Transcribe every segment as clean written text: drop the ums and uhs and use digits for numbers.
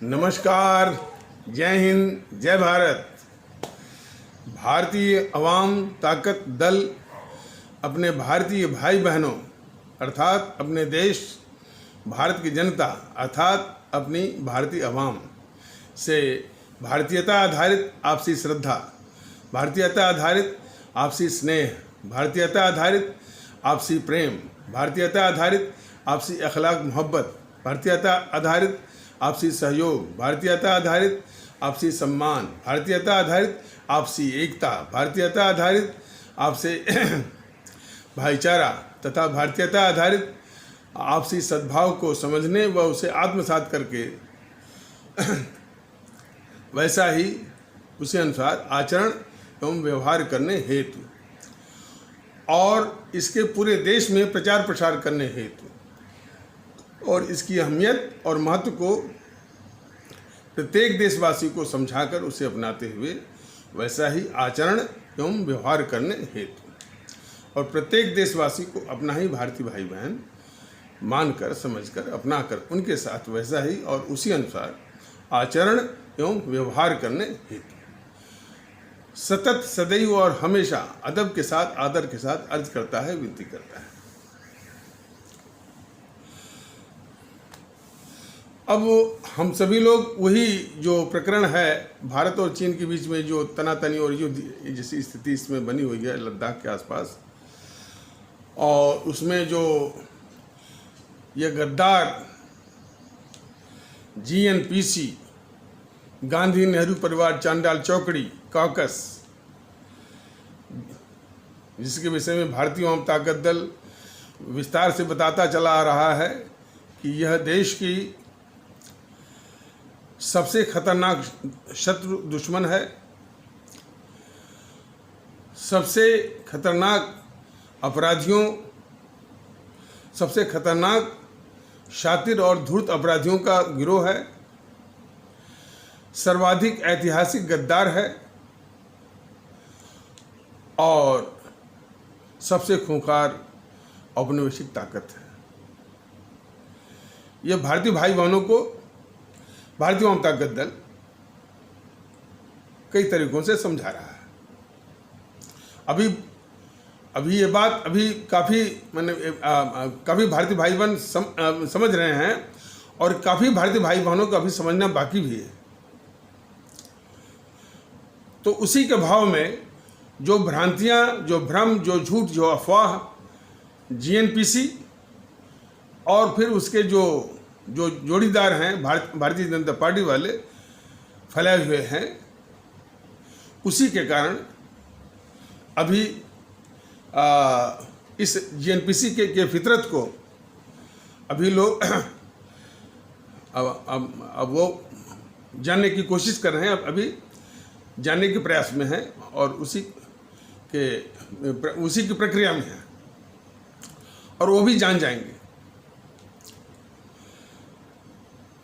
नमस्कार, जय हिंद, जय भारत। भारतीय अवाम ताकत दल अपने भारतीय भाई बहनों अर्थात अपने देश भारत की जनता अर्थात अपनी भारतीय अवाम से भारतीयता आधारित आपसी श्रद्धा, भारतीयता आधारित आपसी स्नेह, भारतीयता आधारित आपसी प्रेम, भारतीयता आधारित आपसी अखलाक मोहब्बत, भारतीयता आधारित आपसी सहयोग, भारतीयता आधारित आपसी सम्मान, भारतीयता आधारित आपसी एकता, भारतीयता आधारित आपसे भाईचारा तथा भारतीयता आधारित आपसी सद्भाव को समझने व उसे आत्मसात करके वैसा ही उसी अनुसार आचरण एवं व्यवहार करने हेतु और इसके पूरे देश में प्रचार प्रसार करने हेतु और इसकी अहमियत और महत्व को प्रत्येक देशवासी को समझाकर उसे अपनाते हुए वैसा ही आचरण एवं व्यवहार करने हेतु और प्रत्येक देशवासी को अपना ही भारतीय भाई बहन मानकर समझकर अपनाकर उनके साथ वैसा ही और उसी अनुसार आचरण एवं व्यवहार करने हेतु सतत सदैव और हमेशा अदब के साथ आदर के साथ अर्ज करता है, विनती करता है। अब हम सभी लोग वही जो प्रकरण है भारत और चीन के बीच में जो तनातनी और युद्ध जैसी स्थिति इसमें बनी हुई है लद्दाख के आसपास, और उसमें जो ये गद्दार GNPC गांधी नेहरू परिवार चांडाल चौकड़ी कॉकस, जिसके विषय में भारतीय अवाम ताकत दल विस्तार से बताता चला आ रहा है कि यह देश की सबसे खतरनाक शत्रु दुश्मन है, सबसे खतरनाक अपराधियों, सबसे खतरनाक शातिर और धूर्त अपराधियों का गिरोह है, सर्वाधिक ऐतिहासिक गद्दार है और सबसे खूंखार औपनिवेशिक ताकत है। यह भारतीय भाई बहनों को भारतीय अवाम ताकत दल कई तरीकों से समझा रहा है। अभी ये बात काफ़ी काफ़ी भारतीय भाई बहन समझ रहे हैं और काफ़ी भारतीय भाई बहनों को अभी समझना बाकी भी है। तो उसी के भाव में जो भ्रांतियां, जो भ्रम, जो झूठ, जो अफवाह GNPC और फिर उसके जो जोड़ीदार हैं भारतीय जनता पार्टी वाले फैलाए हुए हैं, उसी के कारण अभी इस GNPC के फितरत को अभी लोग अब वो जानने की कोशिश कर रहे हैं, अभी जानने के प्रयास में हैं और उसी की प्रक्रिया में है और वो भी जान जाएंगे।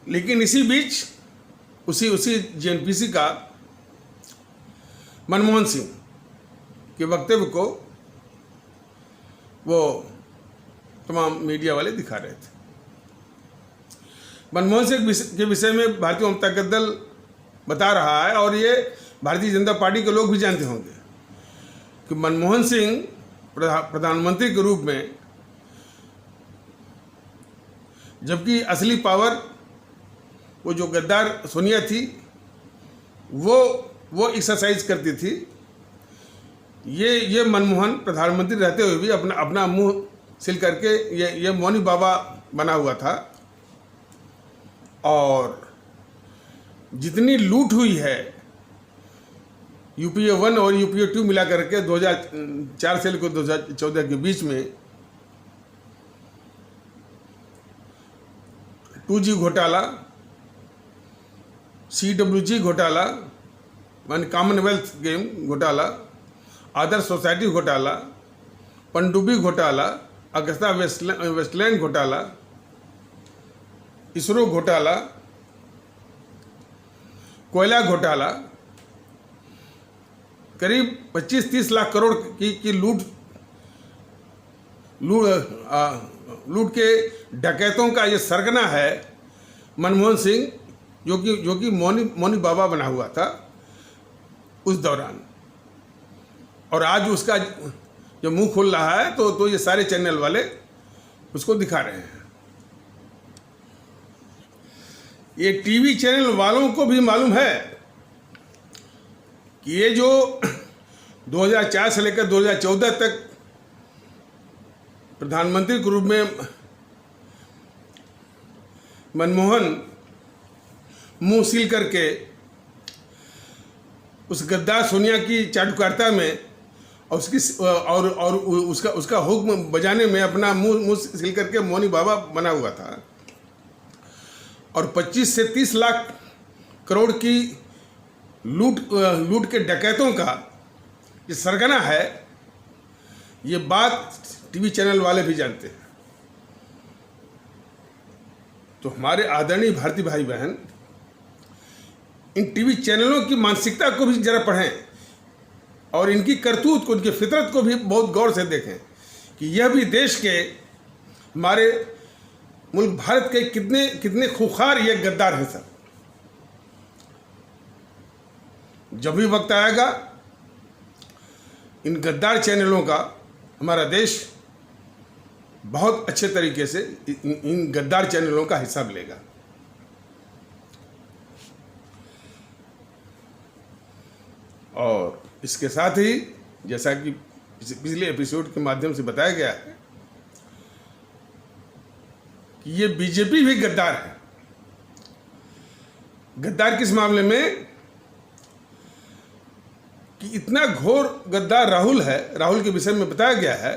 लेकिन इसी बीच उसी GNPC का मनमोहन सिंह के वक्तव्य को वो तमाम मीडिया वाले दिखा रहे थे। मनमोहन सिंह के विषय में भारतीय जनता ताकत दल बता रहा है और ये भारतीय जनता पार्टी के लोग भी जानते होंगे कि मनमोहन सिंह प्रधानमंत्री के रूप में, जबकि असली पावर वो जो गद्दार सोनिया थी वो एक्सरसाइज करती थी, ये मनमोहन प्रधानमंत्री रहते हुए भी अपना मुंह सिल करके ये मौनी बाबा बना हुआ था। और जितनी लूट हुई है UPA 1 और UPA 2 मिला करके 2004 से लेकर 2014 के बीच में 2G घोटाला, CWG घोटाला मान कॉमनवेल्थ गेम घोटाला, आदर्श सोसाइटी घोटाला, पनडुब्बी घोटाला, अगस्ता वेस्टलैंड घोटाला, इसरो घोटाला, कोयला घोटाला, करीब 25-30 लाख करोड़ की लूट के डकैतों का ये सरगना है मनमोहन सिंह जो कि मौनी बाबा बना हुआ था उस दौरान। और आज उसका जो मुंह खुल रहा है तो ये सारे चैनल वाले उसको दिखा रहे हैं। ये टीवी चैनल वालों को भी मालूम है कि ये जो 2004 से लेकर 2014 तक प्रधानमंत्री के रूप में मनमोहन मुंह सील करके उस गद्दार सोनिया की चाटुकारिता में और उसका हुक्म बजाने में अपना मुंह सील करके मौनी बाबा बना हुआ था। और 25 से 30 लाख करोड़ की लूट के डकैतों का ये सरगना है, ये बात टीवी चैनल वाले भी जानते हैं। तो हमारे आदरणीय भारतीय भाई बहन इन टीवी चैनलों की मानसिकता को भी जरा पढ़ें और इनकी करतूत को, इनकी फितरत को भी बहुत गौर से देखें कि यह भी देश के, हमारे मुल्क भारत के कितने खूंखार ये गद्दार हैं सर। जब भी वक्त आएगा इन गद्दार चैनलों का हमारा देश बहुत अच्छे तरीके से इन गद्दार चैनलों का हिसाब लेगा। और इसके साथ ही जैसा कि पिछले एपिसोड के माध्यम से बताया गया है कि ये बीजेपी भी गद्दार है। गद्दार किस मामले में कि इतना घोर गद्दार राहुल है। राहुल के विषय में बताया गया है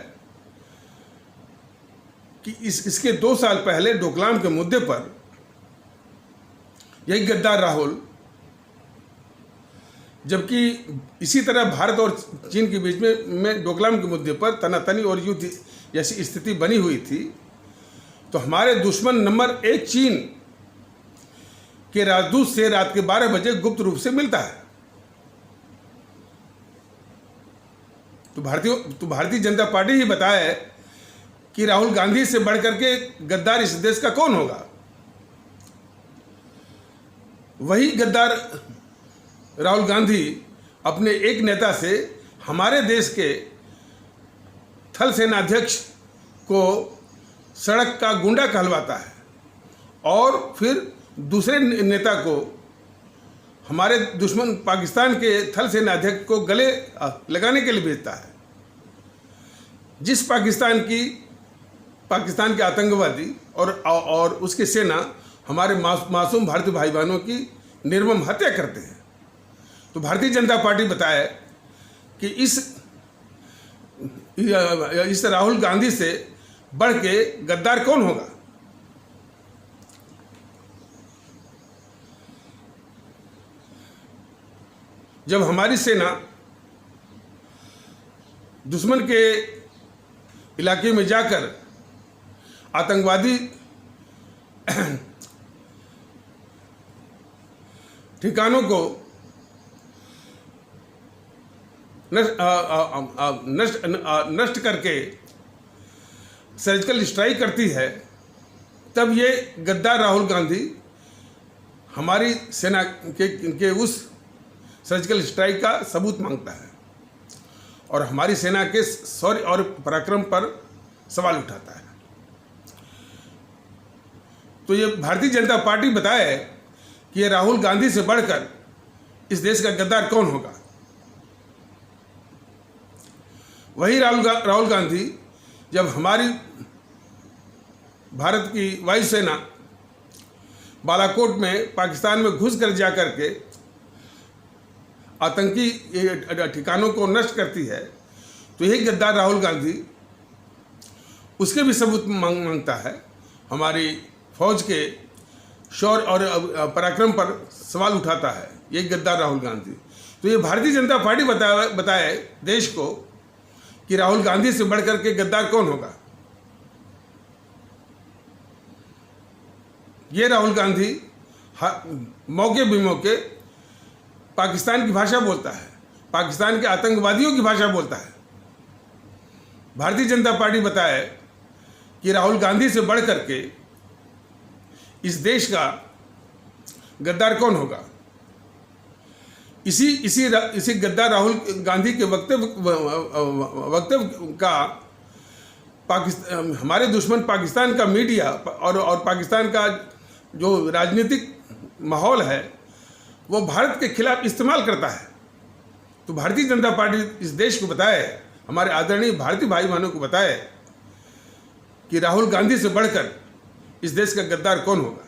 कि इसके 2 साल पहले डोकलाम के मुद्दे पर यही गद्दार राहुल, जबकि इसी तरह भारत और चीन के बीच में डोकलाम के मुद्दे पर तनातनी और युद्ध जैसी स्थिति बनी हुई थी, तो हमारे दुश्मन नंबर 1 चीन के राजदूत से रात के 12 बजे गुप्त रूप से मिलता है। तो भारतीय जनता पार्टी ही बताए कि राहुल गांधी से बढ़कर के गद्दार इस देश का कौन होगा। वही गद्दार राहुल गांधी अपने एक नेता से हमारे देश के थल सेनाध्यक्ष को सड़क का गुंडा कहलवाता है और फिर दूसरे नेता को हमारे दुश्मन पाकिस्तान के थल सेनाध्यक्ष को गले लगाने के लिए भेजता है। जिस पाकिस्तान के आतंकवादी और उसकी सेना हमारे मासूम भारतीय भाई बहनों की निर्मम हत्या करते हैं। तो भारतीय जनता पार्टी बताए कि इस राहुल गांधी से बढ़ के गद्दार कौन होगा। जब हमारी सेना दुश्मन के इलाके में जाकर आतंकवादी ठिकानों को नष्ट करके सर्जिकल स्ट्राइक करती है, तब ये गद्दार राहुल गांधी हमारी सेना के उस सर्जिकल स्ट्राइक का सबूत मांगता है और हमारी सेना के शौर्य और पराक्रम पर सवाल उठाता है। तो ये भारतीय जनता पार्टी बताए कि ये राहुल गांधी से बढ़कर इस देश का गद्दार कौन होगा। वही राहुल गांधी जब हमारी भारत की वायुसेना बालाकोट में पाकिस्तान में घुस कर जा कर के आतंकी ठिकानों को नष्ट करती है, तो यही गद्दार राहुल गांधी उसके भी सबूत मांगता है। हमारी फौज के शौर्य और पराक्रम पर सवाल उठाता है यही गद्दार राहुल गांधी। तो ये भारतीय जनता पार्टी बताए देश को कि राहुल गांधी से बढ़कर के गद्दार कौन होगा। ये राहुल गांधी मौके बेमौके पाकिस्तान की भाषा बोलता है, पाकिस्तान के आतंकवादियों की भाषा बोलता है। भारतीय जनता पार्टी बताए कि राहुल गांधी से बढ़कर के इस देश का गद्दार कौन होगा? इसी गद्दार राहुल गांधी के वक्तव्य का हमारे दुश्मन पाकिस्तान का मीडिया और पाकिस्तान का जो राजनीतिक माहौल है वो भारत के खिलाफ इस्तेमाल करता है। तो भारतीय जनता पार्टी इस देश को बताए, हमारे आदरणीय भारतीय भाई बहनों को बताए कि राहुल गांधी से बढ़कर इस देश का गद्दार कौन होगा।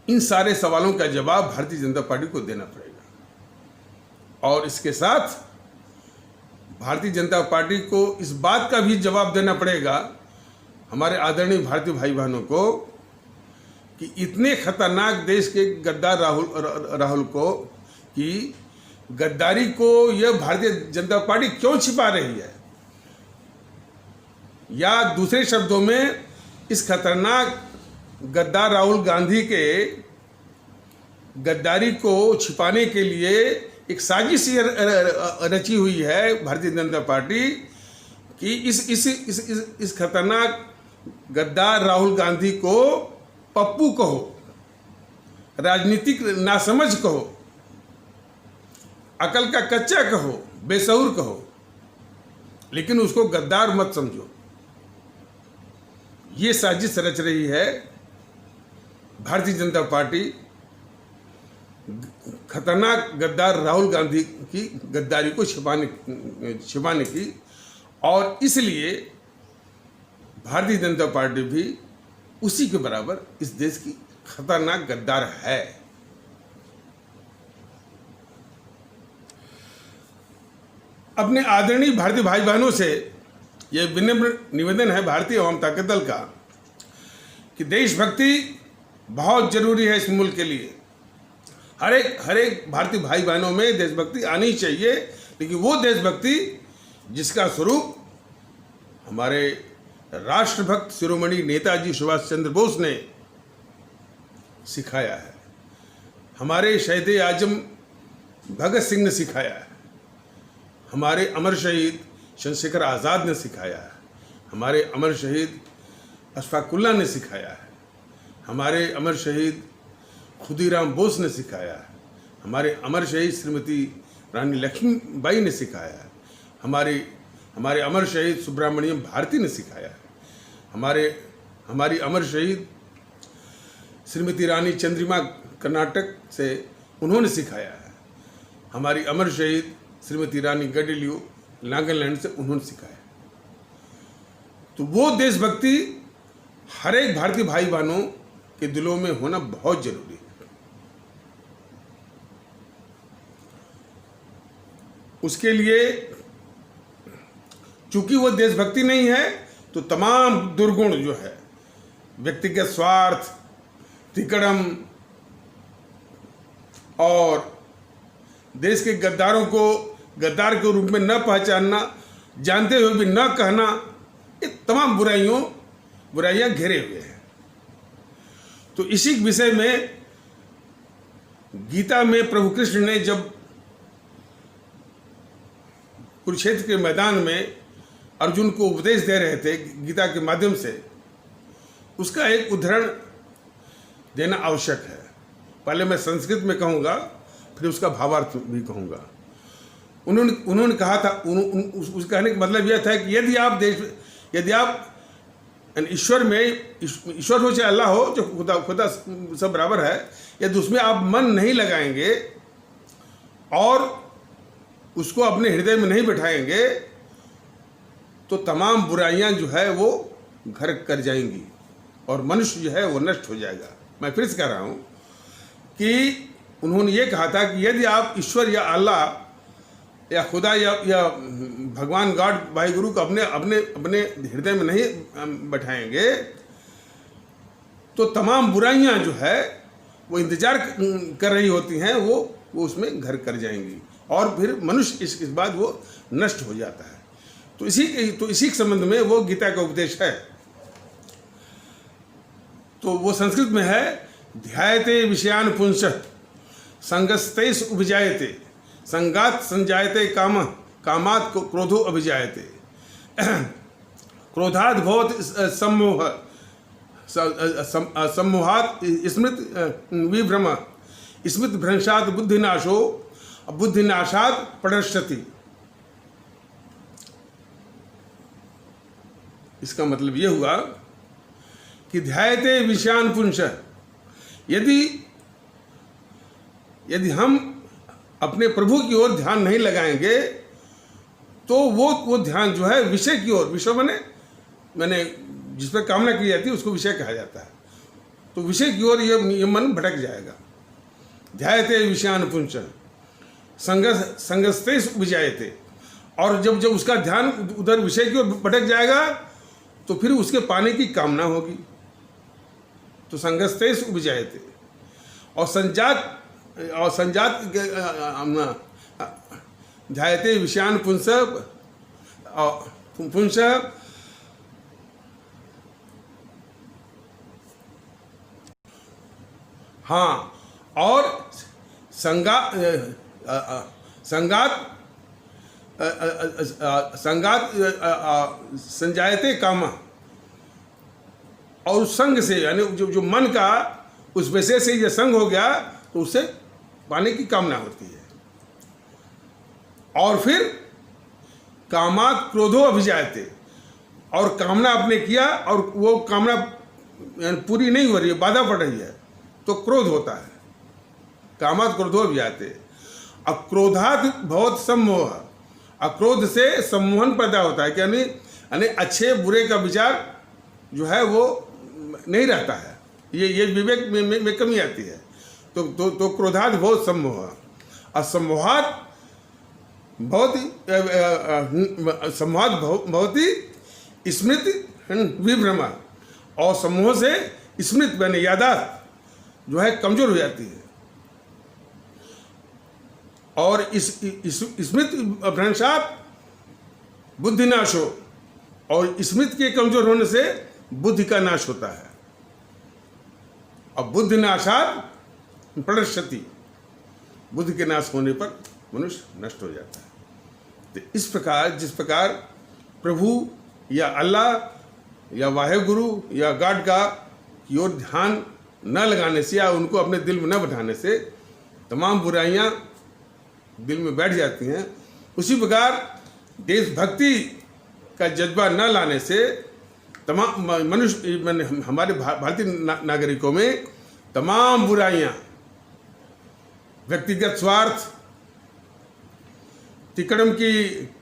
इन सारे सवालों का जवाब भारतीय जनता पार्टी को देना पड़ेगा और इसके साथ भारतीय जनता पार्टी को इस बात का भी जवाब देना पड़ेगा हमारे आदरणीय भारतीय भाई बहनों को कि इतने खतरनाक देश के गद्दार राहुल को कि गद्दारी को यह भारतीय जनता पार्टी क्यों छिपा रही है, या दूसरे शब्दों में इस खतरनाक गद्दार राहुल गांधी के गद्दारी को छिपाने के लिए एक साजिश रची हुई है भारतीय जनता पार्टी कि इस खतरनाक गद्दार राहुल गांधी को पप्पू कहो, राजनीतिक नासमझ कहो, अकल का कच्चा कहो, बेसहुर कहो, लेकिन उसको गद्दार मत समझो। ये साजिश रच रही है भारतीय जनता पार्टी खतरनाक गद्दार राहुल गांधी की गद्दारी को छिपाने की, और इसलिए भारतीय जनता पार्टी भी उसी के बराबर इस देश की खतरनाक गद्दार है। अपने आदरणीय भारतीय भाई बहनों से यह विनम्र निवेदन है भारतीय अवाम ताकत दल का कि देशभक्ति बहुत जरूरी है इस मुल्क के लिए। हर एक भारतीय भाई बहनों में देशभक्ति आनी चाहिए, लेकिन वो देशभक्ति जिसका स्वरूप हमारे राष्ट्रभक्त शिरोमणि नेताजी सुभाष चंद्र बोस ने सिखाया है, हमारे शहीद आजम भगत सिंह ने सिखाया है, हमारे अमर शहीद चंद्रशेखर आज़ाद ने सिखाया है, हमारे अमर शहीद अशफाक उल्लाह ने सिखाया है, हमारे अमर शहीद खुदीराम बोस ने सिखाया है, हमारे अमर शहीद श्रीमती रानी लक्ष्मीबाई ने सिखाया है, हमारे अमर शहीद सुब्रमण्यम भारती ने सिखाया है, हमारी अमर शहीद श्रीमती रानी चंद्रिमा कर्नाटक से उन्होंने सिखाया है, हमारी अमर शहीद श्रीमती रानी गडेलियो नागालैंड से उन्होंने सिखाया। तो वो देशभक्ति हर एक भारतीय भाई बहनों के दिलों में होना बहुत जरूरी है। उसके लिए चूंकि वो देशभक्ति नहीं है तो तमाम दुर्गुण जो है, व्यक्तिगत स्वार्थ, तिकड़म और देश के गद्दारों को गद्दार के रूप में न पहचानना, जानते हुए भी न कहना, ये तमाम बुराइयां घेरे हुए हैं। तो इसी विषय में गीता में प्रभु कृष्ण ने जब कुरुक्षेत्र के मैदान में अर्जुन को उपदेश दे रहे थे गीता के माध्यम से, उसका एक उदाहरण देना आवश्यक है। पहले मैं संस्कृत में कहूँगा, फिर उसका भावार्थ भी कहूँगा। उन्होंने कहा था, उस कहने का मतलब यह था कि यदि आप ईश्वर हो चाहे अल्लाह हो, जो खुदा सब बराबर है, यदि उसमें आप मन नहीं लगाएंगे और उसको अपने हृदय में नहीं बैठाएंगे तो तमाम बुराइयां जो है वो घर कर जाएंगी और मनुष्य जो है वो नष्ट हो जाएगा। मैं फिर से कह रहा हूं कि उन्होंने ये कहा था कि यदि आप ईश्वर या अल्लाह या खुदा या भगवान गॉड भाई गुरु को अपने हृदय में नहीं बैठाएंगे तो तमाम बुराइयां जो है वो इंतजार कर रही होती हैं, वो उसमें घर कर जाएंगी और फिर मनुष्य इस बाद वो नष्ट हो जाता है। तो इसी के संबंध में वो गीता का उपदेश है। तो वो संस्कृत में है, ध्यायते विषयान पुंसः संगस्तेषु उपजायते संगात संजायते कामः कामात् क्रोधो अभिजायते क्रोधाद् भवति सम्मोहः सम्मोहात स्मृत विभ्रम स्मृत भ्रंशात बुद्धिनाशो बुद्धिनाशात प्रणश्यति। इसका मतलब ये हुआ कि ध्यायते विषयान पुंस, यदि हम अपने प्रभु की ओर ध्यान नहीं लगाएंगे तो वो ध्यान जो है विषय की ओर, विषय मैंने जिस पर कामना की जाती है उसको विषय कहा जाता है, तो विषय की ओर ये मन भटक जाएगा। ध्यायते विषयान पुंस संगस्ते विजायते, और जब उसका ध्यान उधर विषय की ओर भटक जाएगा तो फिर उसके पाने की कामना होगी, तो संगस्ते विजायते। और संजात ध्यायते विषयान पुंस हाँ, और संगात संजायते कामा, और संग से यानी जो मन का उस विषय से ये संग हो गया तो उससे पाने की कामना होती है। और फिर कामात क्रोधो अभिजायते, और कामना आपने किया और वो कामना पूरी नहीं हो रही है, बाधा पड़ रही है, तो क्रोध होता है। कामात क्रोधो अभिजायते। अब क्रोधात भवत सम्मोह, अक्रोध से सम्मोहन पैदा होता है, यानी अच्छे बुरे का विचार जो है वो नहीं रहता है, ये विवेक में कमी आती है। तो क्रोधात बहुत सम्मोह, और सम्मोहात बहुत ही स्मृत विभ्रम, और सम्मोह से स्मृत बने यादाश्त जो है कमजोर हो जाती है, और इस स्मृत भ्रंशात बुद्धिनाश हो, और स्मृति के कमजोर होने से बुद्धि का नाश होता है। और बुद्धिनाशात प्रणश्यति, बुद्धि के नाश होने पर मनुष्य नष्ट हो जाता है। तो इस प्रकार जिस प्रकार प्रभु या अल्लाह या वाहेगुरु या गॉड का की ओर ध्यान न लगाने से या उनको अपने दिल में न बैठाने से तमाम बुराइयां दिल में बैठ जाती हैं, उसी प्रकार देशभक्ति का जज्बा न लाने से तमाम मनुष्य हमारे भारतीय नागरिकों में तमाम बुराइयां, व्यक्तिगत स्वार्थ, तिकड़म की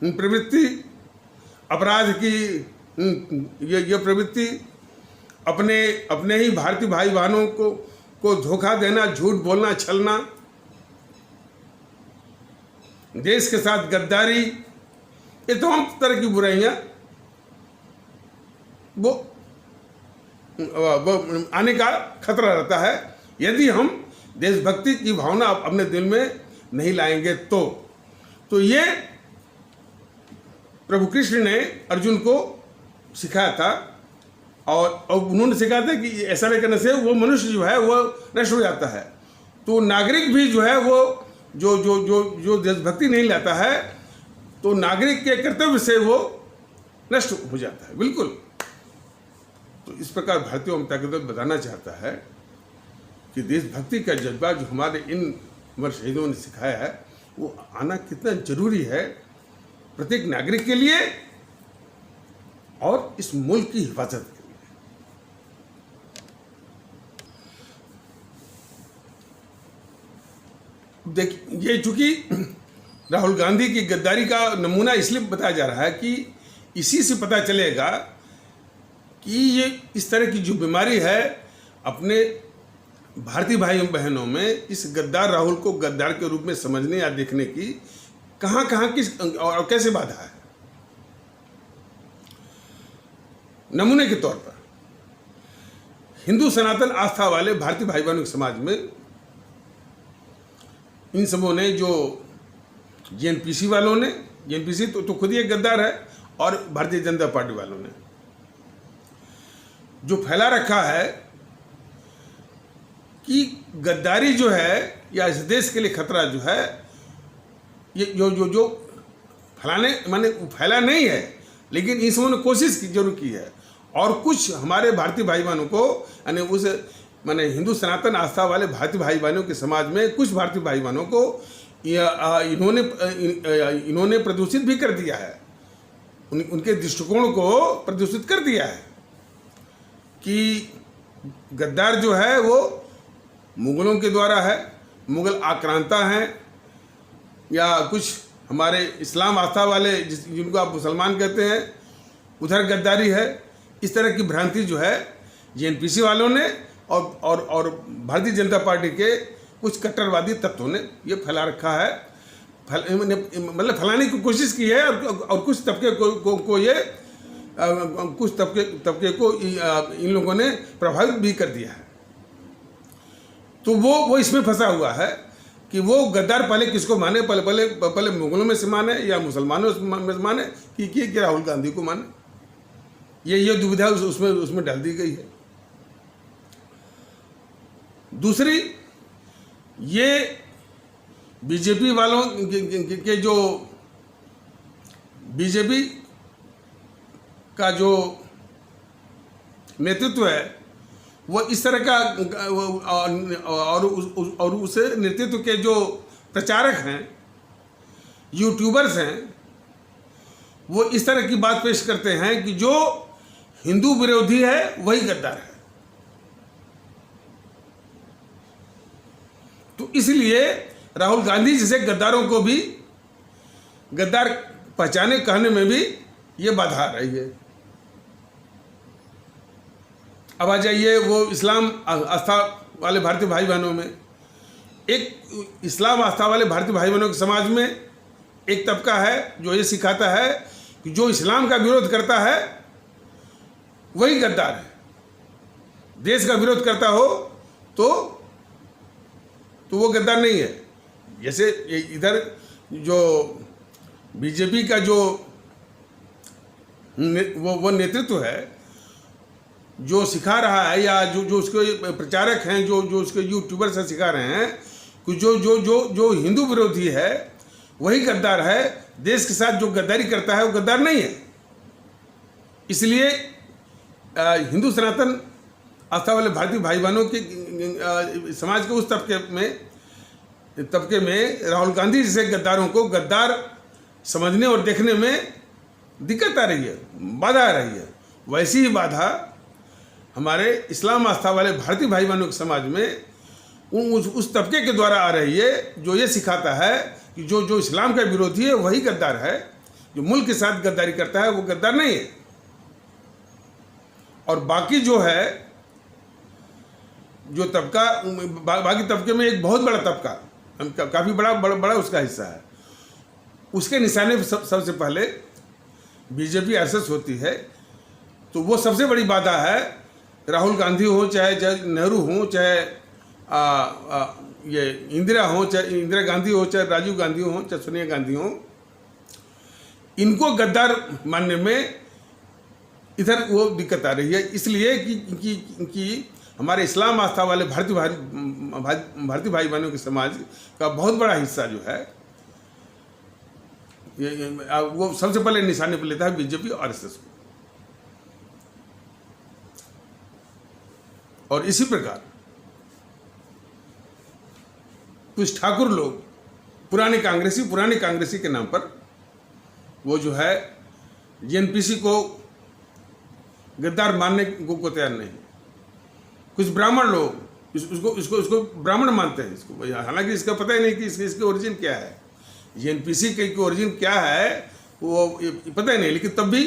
प्रवृत्ति, अपराध की ये प्रवृत्ति, अपने ही भारतीय भाई बहनों को धोखा देना, झूठ बोलना, छलना, देश के साथ गद्दारी, ये तमाम तरह की बुराइयां वो आने का खतरा रहता है यदि हम देशभक्ति की भावना अपने दिल में नहीं लाएंगे। तो ये प्रभु कृष्ण ने अर्जुन को सिखाया था, और उन्होंने सिखाया था कि ऐसा नहीं करने से वो मनुष्य जो है वो नष्ट हो जाता है। तो नागरिक भी जो है वो जो देशभक्ति नहीं लाता है तो नागरिक के कर्तव्य से वो नष्ट हो जाता है, बिल्कुल। तो इस प्रकार भारतीयों में ताकत बताना चाहता है कि देशभक्ति का जज्बा जो हमारे इन अमर शहीदों ने सिखाया है वो आना कितना जरूरी है प्रत्येक नागरिक के लिए और इस मुल्क की हिफाजत के लिए। देखिए, ये चूंकि राहुल गांधी की गद्दारी का नमूना इसलिए बताया जा रहा है कि इसी से पता चलेगा कि ये इस तरह की जो बीमारी है अपने भारतीय भाइयों बहनों में इस गद्दार राहुल को गद्दार के रूप में समझने या देखने की कहां किस और कैसे बाधा है। नमूने के तौर पर हिंदू सनातन आस्था वाले भारतीय भाई बहनों के समाज में इन सबों ने, जो जेएनपीसी वालों ने, जेएनपीसी तो खुद ही एक गद्दार है, और भारतीय जनता पार्टी वालों ने जो फैला रखा है कि गद्दारी जो है या इस देश के लिए खतरा जो है, ये जो फैलाने माने फैला नहीं है, लेकिन इन सबों ने कोशिश की जरूर की है और कुछ हमारे भारतीय भाई बहनों को, यानी उस माने हिंदू सनातन आस्था वाले भारतीय भाई बहनों के समाज में कुछ भारतीय भाई बहनों को इन्होंने प्रदूषित भी कर दिया है, उनके दृष्टिकोण को प्रदूषित कर दिया है कि गद्दार जो है वो मुगलों के द्वारा है, मुगल आक्रांता हैं, या कुछ हमारे इस्लाम आस्था वाले जिनको आप मुसलमान कहते हैं उधर गद्दारी है। इस तरह की भ्रांति जो है जेएनपीसी वालों ने और भारतीय जनता पार्टी के कुछ कट्टरवादी तत्वों ने ये फैला रखा है, मतलब फैलाने की कोशिश की है, और कुछ तबके को ये कुछ तबके को इन लोगों ने प्रभावित भी कर दिया है। तो वो इसमें फंसा हुआ है कि वो गद्दार पहले किसको माने, पहले मुगलों में से माने या मुसलमानों में से माने कि राहुल गांधी को माने। ये दुविधा उसमें डाल दी गई है। दूसरी, ये बीजेपी वालों के जो बीजेपी का जो नेतृत्व है वो इस तरह का, और उस नेतृत्व के जो प्रचारक हैं, यूट्यूबर्स हैं, वो इस तरह की बात पेश करते हैं कि जो हिंदू विरोधी है वही गद्दार है। तो इसलिए राहुल गांधी जैसे गद्दारों को भी गद्दार पहचाने कहने में भी ये बाधा आ रही है। अब आ जाइए वो इस्लाम आस्था वाले भारतीय भाई बहनों में। एक इस्लाम आस्था वाले भारतीय भाई बहनों के समाज में एक तबका है जो ये सिखाता है कि जो इस्लाम का विरोध करता है वही गद्दार है। देश का विरोध करता हो तो वो गद्दार नहीं है। जैसे इधर जो बीजेपी का जो वो नेतृत्व है जो सिखा रहा है, या जो उसके प्रचारक हैं, जो उसके यूट्यूबर से सिखा रहे हैं कि जो हिंदू विरोधी है वही गद्दार है, देश के साथ जो गद्दारी करता है वो गद्दार नहीं है। इसलिए हिंदू सनातन आस्था वाले भारतीय भाई बहनों के समाज के उस तबके में राहुल गांधी जैसे गद्दारों को गद्दार समझने और देखने में दिक्कत आ रही है, बाधा आ रही है। वैसी ही बाधा हमारे इस्लाम आस्था वाले भारतीय भाई बहनों के समाज में उस तबके के द्वारा आ रही है जो ये सिखाता है कि जो इस्लाम का विरोधी है वही गद्दार है, जो मुल्क के साथ गद्दारी करता है वो गद्दार नहीं है। और बाकी जो है जो तबका, बाकी तबके में एक बहुत बड़ा तबका, काफ़ी बड़ा उसका हिस्सा है, उसके निशाने सबसे पहले बीजेपी आरएसएस होती है। तो वो सबसे बड़ी बाधा है। राहुल गांधी हो, चाहे नेहरू हो, चाहे ये इंदिरा हो, चाहे इंदिरा गांधी हो, चाहे राजीव गांधी हो, चाहे सोनिया गांधी हो, इनको गद्दार मानने में इधर वो दिक्कत आ रही है। इसलिए कि हमारे इस्लाम आस्था वाले भारतीय भाई बहनों के समाज का बहुत बड़ा हिस्सा जो है वो सबसे पहले निशाने पर लेता है बीजेपी और आरएसएस को। और इसी प्रकार कुछ ठाकुर लोग पुराने कांग्रेसी के नाम पर वो जो है जेएनपीसी को गद्दार मानने को तैयार नहीं। कुछ ब्राह्मण लोग इसको ब्राह्मण मानते हैं इसको, हालांकि इसका पता ही नहीं कि इसके ओरिजिन क्या है, जेएनपीसी की ओरिजिन क्या है वो पता ही नहीं। लेकिन तब भी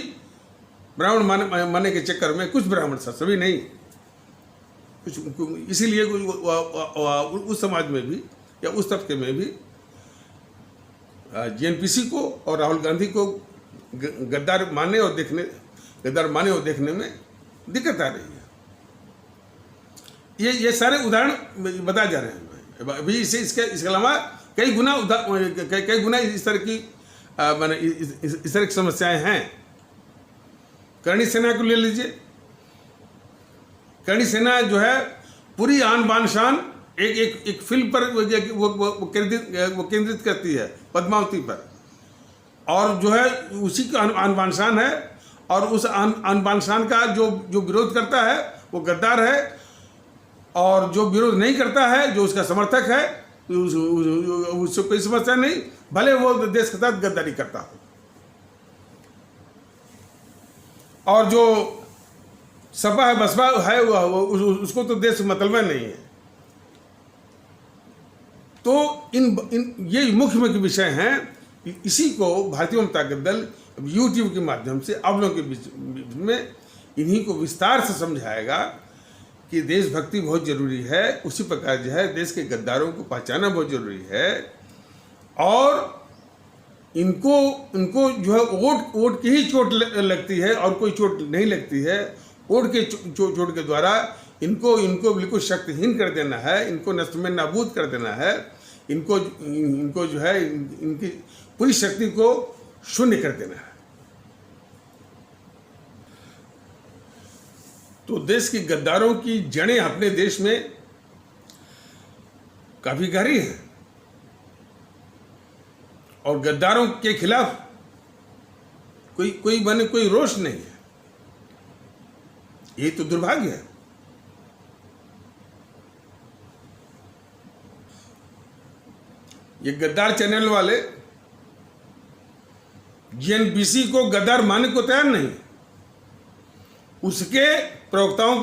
ब्राह्मण मानने के चक्कर में कुछ ब्राह्मण, सभी नहीं, कुछ, इसीलिए उस समाज में भी या उस तबके में भी जेएनपीसी को और राहुल गांधी को गद्दार माने और देखने में दिक्कत आ रही है। ये सारे उदाहरण बताए जा रहे हैं। अभी इसके अलावा कई गुना इस तरह की माने इस तरह की समस्याएं हैं। करणी सेना को ले लीजिए। करणी सेना जो है पूरी आन बान शान एक फिल्म पर वो केंद्रित करती है, पद्मावती पर, और जो है उसी की आन बान शान है। और उस आन बान शान का जो विरोध करता है वो गद्दार है, और जो विरोध नहीं करता है, जो उसका समर्थक है, उससे कोई समस्या नहीं, भले वो देश के साथ गद्दारी करता हो। और जो सपा है, बसपा है, उसको तो देश मतलब नहीं है। तो ये मुख्य विषय हैं। इसी को भारतीय जनता दल यूट्यूब के माध्यम से आप लोगों के बीच में इन्हीं को विस्तार से समझाएगा कि देशभक्ति बहुत जरूरी है। उसी प्रकार जो है देश के गद्दारों को पहचानना बहुत जरूरी है, और इनको जो है वोट की ही चोट लगती है और कोई चोट नहीं लगती है। वोट के चोट के द्वारा इनको बिल्कुल शक्तिहीन कर देना है, इनको नष्ट में नाबूद कर देना है, इनको जो है इनकी पूरी शक्ति को शून्य कर देना है। तो देश के गद्दारों की जड़ें अपने देश में काफी गहरी हैं, और गद्दारों के खिलाफ कोई रोष नहीं है। ये तो दुर्भाग्य है। ये गद्दार चैनल वाले जेएनपीसी को गद्दार मानने को तैयार नहीं, उसके प्रवक्ताओं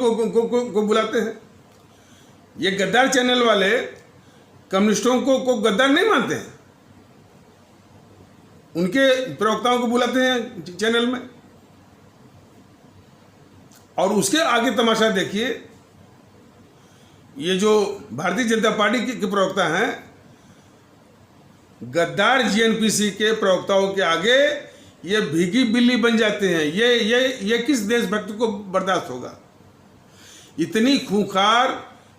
को बुलाते हैं। ये गद्दार चैनल वाले कम्युनिस्टों को गद्दार नहीं मानते हैं, उनके प्रवक्ताओं को बुलाते हैं चैनल में। और उसके आगे तमाशा देखिए, ये जो भारतीय जनता पार्टी के प्रवक्ता हैं, गद्दार जेएनपीसी के प्रवक्ताओं के आगे ये भीगी बिल्ली बन जाते हैं। ये किस देशभक्त को बर्दाश्त होगा? इतनी खूंखार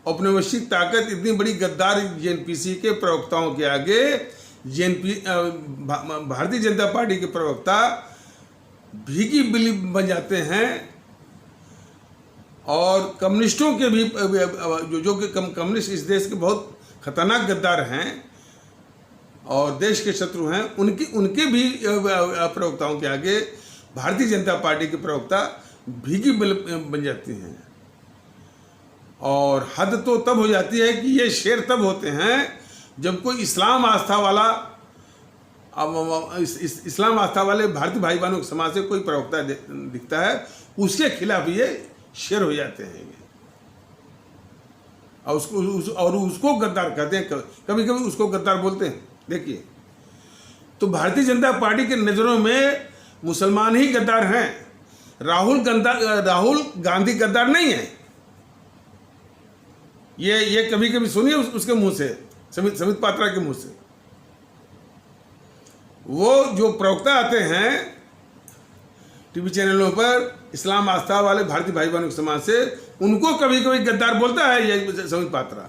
औपनिवेशिक ताकत, इतनी बड़ी गद्दार जेएनपीसी के प्रवक्ताओं के आगे भारतीय जनता पार्टी के प्रवक्ता भीगी बिल्ली बन जाते हैं। और कम्युनिस्टों के भी जो कि कम्युनिस्ट इस देश के बहुत खतरनाक गद्दार हैं और देश के शत्रु हैं, उनके भी प्रवक्ताओं के आगे भारतीय जनता पार्टी के प्रवक्ता भीगी बन जाती हैं। और हद तो तब हो जाती है कि ये शेर तब होते हैं जब कोई इस्लाम आस्था वाला, इस्लाम आस्था वाले भारतीय भाई बहनों के समाज से कोई प्रवक्ता दिखता है, उसके खिलाफ ये शेर हो जाते हैं और उसको गद्दार कहते हैं। कभी कभी उसको गद्दार बोलते हैं। देखिए, तो भारतीय जनता पार्टी के नज़रों में मुसलमान ही गद्दार हैं। राहुल गांधी गद्दार नहीं है। ये कभी कभी सुनिए उसके मुंह से, समित पात्रा के मुंह से। वो जो प्रवक्ता आते हैं टीवी चैनलों पर इस्लाम आस्था वाले भारतीय भाई बहनों के समाज से, उनको कभी कभी गद्दार बोलता है ये समित पात्रा।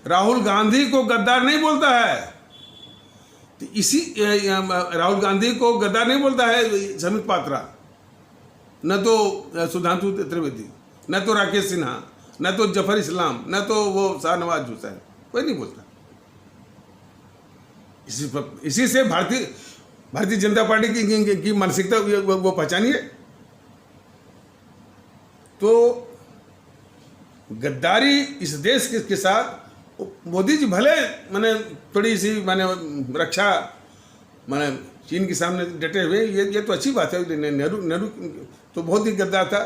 राहुल गांधी को गद्दार नहीं बोलता है। तो इसी राहुल गांधी को गद्दार नहीं बोलता है समित पात्रा, न तो सुधांशु त्रिवेदी, न तो राकेश सिन्हा, न तो जफर इस्लाम, न तो वो शाहनवाज हुसैन, कोई नहीं बोलता। इसी से भारतीय जनता पार्टी की मानसिकता वो पहचानिए। तो गद्दारी इस देश के साथ मोदी जी भले माने थोड़ी सी माने रक्षा माने चीन के सामने डटे हुए, ये तो अच्छी बात है। नेहरू तो बहुत ही गद्दार था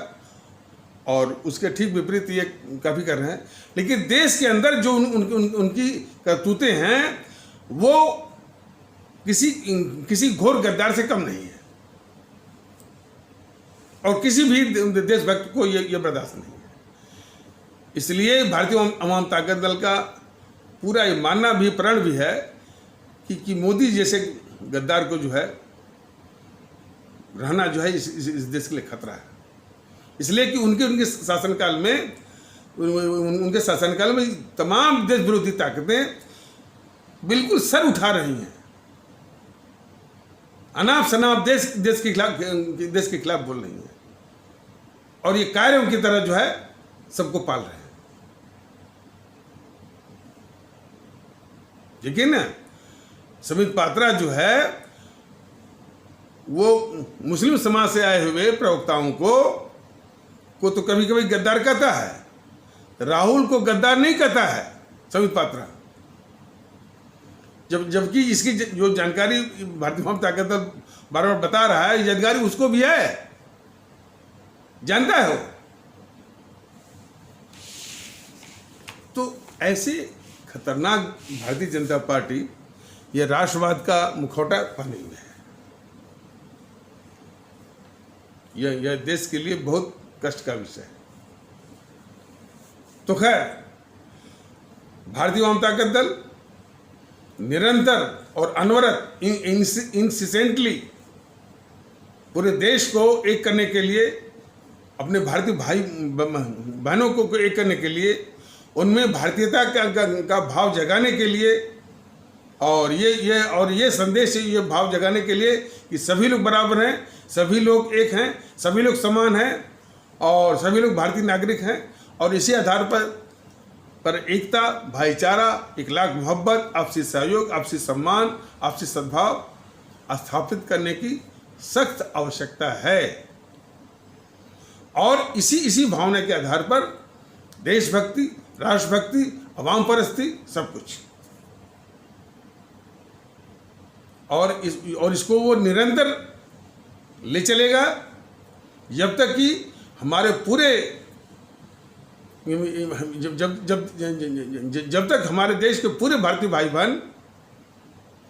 और उसके ठीक विपरीत ये काफ़ी कर रहे हैं। लेकिन देश के अंदर जो उनकी करतूतें हैं वो किसी घोर गद्दार से कम नहीं है, और किसी भी देशभक्त को ये बर्दाश्त नहीं है। इसलिए भारतीय अवाम ताकत दल का पूरा ये मानना भी, प्रण भी है कि मोदी जैसे गद्दार को जो है रहना जो है इस देश के लिए खतरा है। इसलिए कि उनके शासनकाल में तमाम देश विरोधी ताकतें बिल्कुल सर उठा रही हैं, अनाप शनाप देश के खिलाफ बोल रही हैं, और ये कायरों की तरह जो है सबको पाल रहे हैं। लेकिन समित पात्रा जो है वो मुस्लिम समाज से आए हुए प्रवक्ताओं को तो कभी कभी गद्दार कहता है, राहुल को गद्दार नहीं कहता है संबित पात्रा। जबकि इसकी जो जानकारी भारतीय वाम ताकत दल बार बार बता रहा है, जानकारी उसको भी है, जानता है वो। तो ऐसे खतरनाक भारतीय जनता पार्टी ये राष्ट्रवाद का मुखौटा पहने हुए है। यह देश के लिए बहुत कष्ट का विषय है। तो खैर, भारतीय वाम ताकत दल निरंतर और अनवरत इंसिस्टेंटली पूरे देश को एक करने के लिए, अपने भारतीय भाई बहनों को एक करने के लिए, उनमें भारतीयता का भाव जगाने के लिए, और ये संदेश, ये भाव जगाने के लिए कि सभी लोग बराबर हैं, सभी लोग एक हैं, सभी लोग समान हैं और सभी लोग भारतीय नागरिक हैं। और इसी आधार पर एकता, भाईचारा, इखलाक, मोहब्बत, आपसी सहयोग, आपसी सम्मान, आपसी सद्भाव स्थापित करने की सख्त आवश्यकता है। और इसी भावना के आधार पर देशभक्ति, राष्ट्रभक्ति, अवाम परस्ती, सब कुछ, और इसको वो निरंतर ले चलेगा जब तक कि हमारे पूरे जब तक हमारे देश के पूरे भारतीय भाई बहन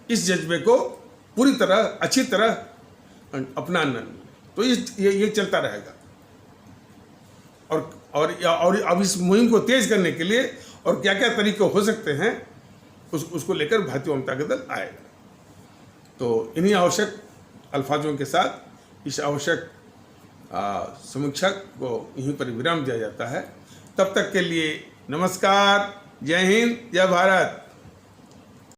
इस जज्बे को पूरी तरह, अच्छी तरह अपना न, तो ये चलता रहेगा। और अब इस मुहिम को तेज करने के लिए और क्या क्या तरीके हो सकते हैं उसको लेकर भारतीय वाम ताकत दल आएगा। तो इन्हीं आवश्यक अल्फाजों के साथ इस आवश्यक समीक्षा को यहीं पर विराम दिया जाता है। तब तक के लिए नमस्कार, जय हिंद, जय भारत।